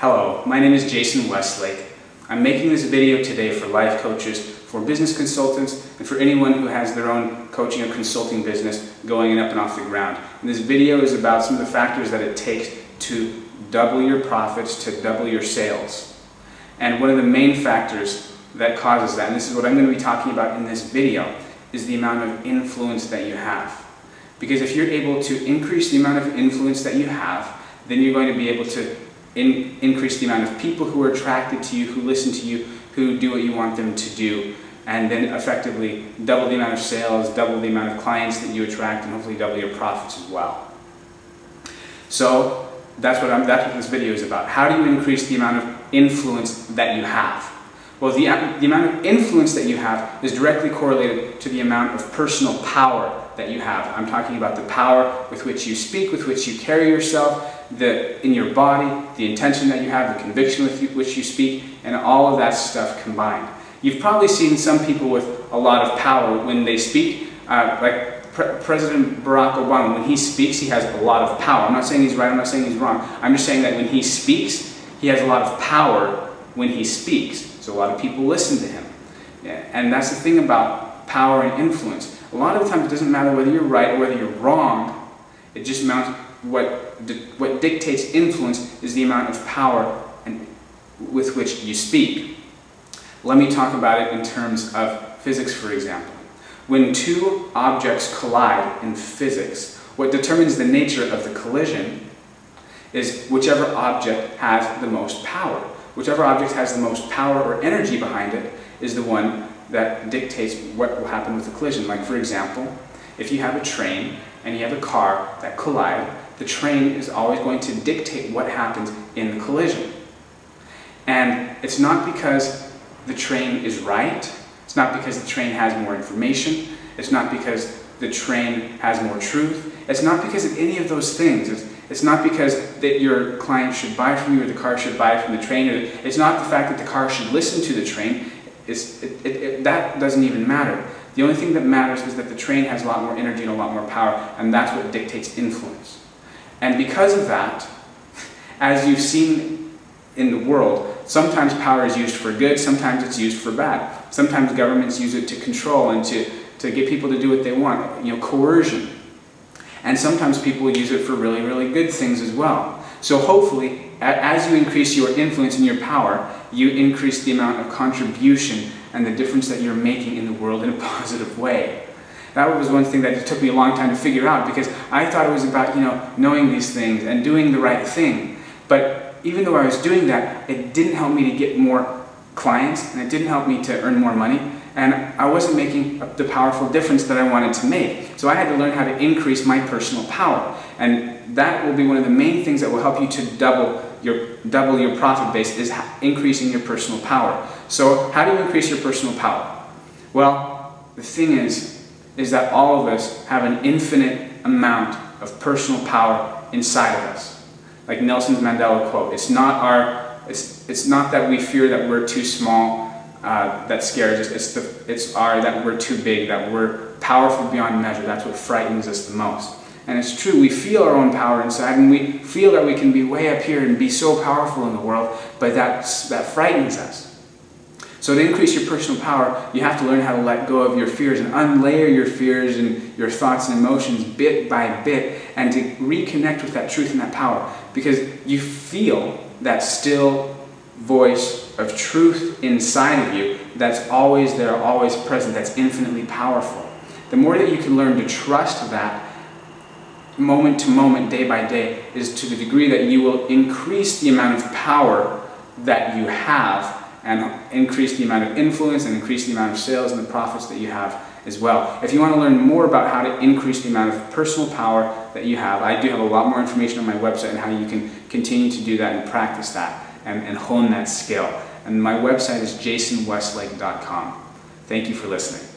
Hello, my name is Jason Westlake. I'm making this video today for life coaches, for business consultants, and for anyone who has their own coaching or consulting business going up and off the ground. And this video is about some of the factors that it takes to double your profits, to double your sales. And one of the main factors that causes that, and this is what I'm going to be talking about in this video, is the amount of influence that you have. Because if you're able to increase the amount of influence that you have, then you're going to be able to increase the amount of people who are attracted to you, who listen to you, who do what you want them to do, and then effectively double the amount of sales, double the amount of clients that you attract, and hopefully double your profits as well. So that's what this video is about. How do you increase the amount of influence that you have? Well, the amount of influence that you have is directly correlated to the amount of personal power that you have. I'm talking about the power with which you speak, with which you carry yourself, in your body, the intention that you have, the conviction with which you speak, and all of that stuff combined. You've probably seen some people with a lot of power when they speak, like President Barack Obama. When he speaks, he has a lot of power. I'm not saying he's right, I'm not saying he's wrong. I'm just saying that when he speaks, he has a lot of power when he speaks. So a lot of people listen to him. Yeah, and that's the thing about power and influence. A lot of the times it doesn't matter whether you're right or whether you're wrong. It just amounts, what dictates influence is the amount of power with which you speak. Let me talk about it in terms of physics, for example. When two objects collide in physics, what determines the nature of the collision is whichever object has the most power. Whichever object has the most power or energy behind it is the one that dictates what will happen with the collision. Like, for example, if you have a train and you have a car that collide, the train is always going to dictate what happens in the collision. And it's not because the train is right, it's not because the train has more information, it's not because the train has more truth, it's not because of any of those things. It's not because that your client should buy from you or the car should buy from the train. It's not the fact that the car should listen to the train. That doesn't even matter. The only thing that matters is that the train has a lot more energy and a lot more power, and that's what dictates influence. And because of that, as you've seen in the world, sometimes power is used for good, sometimes it's used for bad. Sometimes governments use it to control and to get people to do what they want, coercion. And sometimes people use it for really, really good things as well. So hopefully, as you increase your influence and your power, you increase the amount of contribution and the difference that you're making in the world in a positive way. That was one thing that it took me a long time to figure out, because I thought it was about, knowing these things and doing the right thing. But even though I was doing that, it didn't help me to get more clients, and it didn't help me to earn more money, and I wasn't making the powerful difference that I wanted to make. So I had to learn how to increase my personal power. And that will be one of the main things that will help you to double your profit base, is increasing your personal power. So how do you increase your personal power? Well, the thing is that all of us have an infinite amount of personal power inside of us. Like Nelson Mandela quote, it's not that we fear that we're too small, that scares us, it's that we're too big, that we're powerful beyond measure. That's what frightens us the most. And it's true, we feel our own power inside, and we feel that we can be way up here and be so powerful in the world, but that frightens us. So to increase your personal power, you have to learn how to let go of your fears and unlayer your fears and your thoughts and emotions bit by bit, and to reconnect with that truth and that power, because you feel that still voice of truth inside of you that's always there, always present, that's infinitely powerful. The more that you can learn to trust that moment to moment, day by day, is to the degree that you will increase the amount of power that you have, and increase the amount of influence, and increase the amount of sales and the profits that you have as well. If you want to learn more about how to increase the amount of personal power that you have, I do have a lot more information on my website on how you can continue to do that and practice that and hone that skill. And my website is jasonwestlake.com. Thank you for listening.